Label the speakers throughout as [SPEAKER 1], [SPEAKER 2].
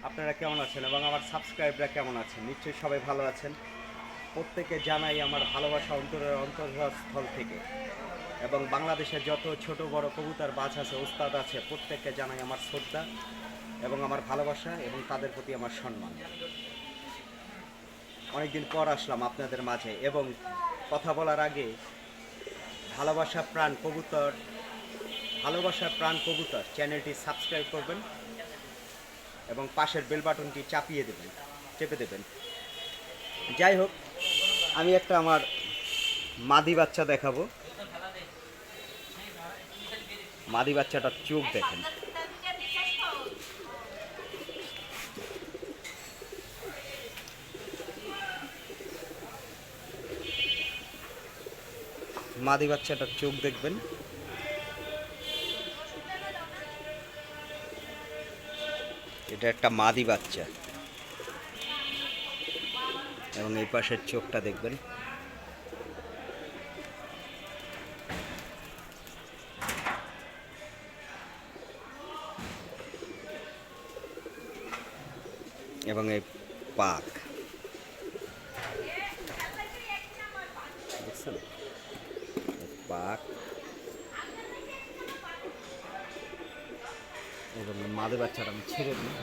[SPEAKER 1] আপনারা কেমন আছেন এবং আমার সাবস্ক্রাইবরা কেমন আছেন? নিশ্চয়ই সবাই ভালো আছেন। প্রত্যেকে জানাই আমার ভালোবাসা অন্তরের অন্তঃস্থল থেকে। এবং বাংলাদেশের যত ছোট বড় কবুতর বাজ আছে, ওস্তাদ আছে, প্রত্যেককে জানাই আমার শ্রদ্ধা এবং আমার ভালোবাসা এবং তাদের প্রতি আমার সম্মান। অনেকদিন পর আসলাম আপনাদের মাঝে এবং কথা বলার আগে ভালোবাসা প্রাণ কবুতর ভালোবাসা প্রাণ কবুতর চ্যানেলটি সাবস্ক্রাইব করবেন এবং পাশের বেল বাটনটি চেপে দেবেন। যাই হোক, আমি একটা আমার মাদি বাচ্চা দেখাবো। মাদি বাচ্চাটার চোখ দেখেন। মাদি বাচ্চাটার চোখ দেখবেন। এটা একটা মাদি বাচ্চা এবং এই পাশের চোখটা দেখবেন। এবং এই পাক দেখছেন, পাক এবং মাদি বাচ্চাটা আমি ছেড়ে দিই।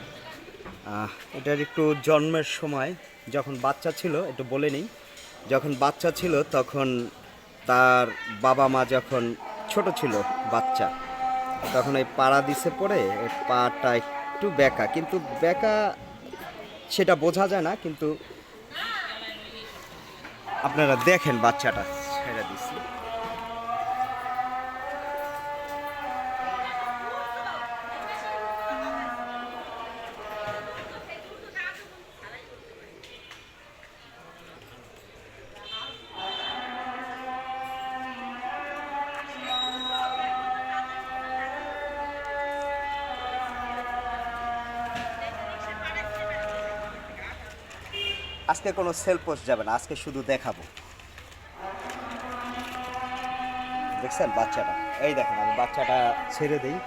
[SPEAKER 1] এটার একটু জন্মের সময় যখন বাচ্চা ছিল, একটু বলে নিই, যখন বাচ্চা ছিল তখন তার বাবা মা যখন ছোট ছিল বাচ্চা, তখন এই পাড়া দিছে পড়ে এই পাটা একটু বেঁকা, কিন্তু বেঁকা সেটা বোঝা যায় না, কিন্তু আপনারা দেখেন বাচ্চাটা ছেড়ে দিচ্ছি। আজকে কোনো সেল পোস্ট যাবে না, আজকে শুধু দেখাবো। দেখছেন বাচ্চাটা, এই দেখেন, আমি বাচ্চাটা ছেড়ে দিই।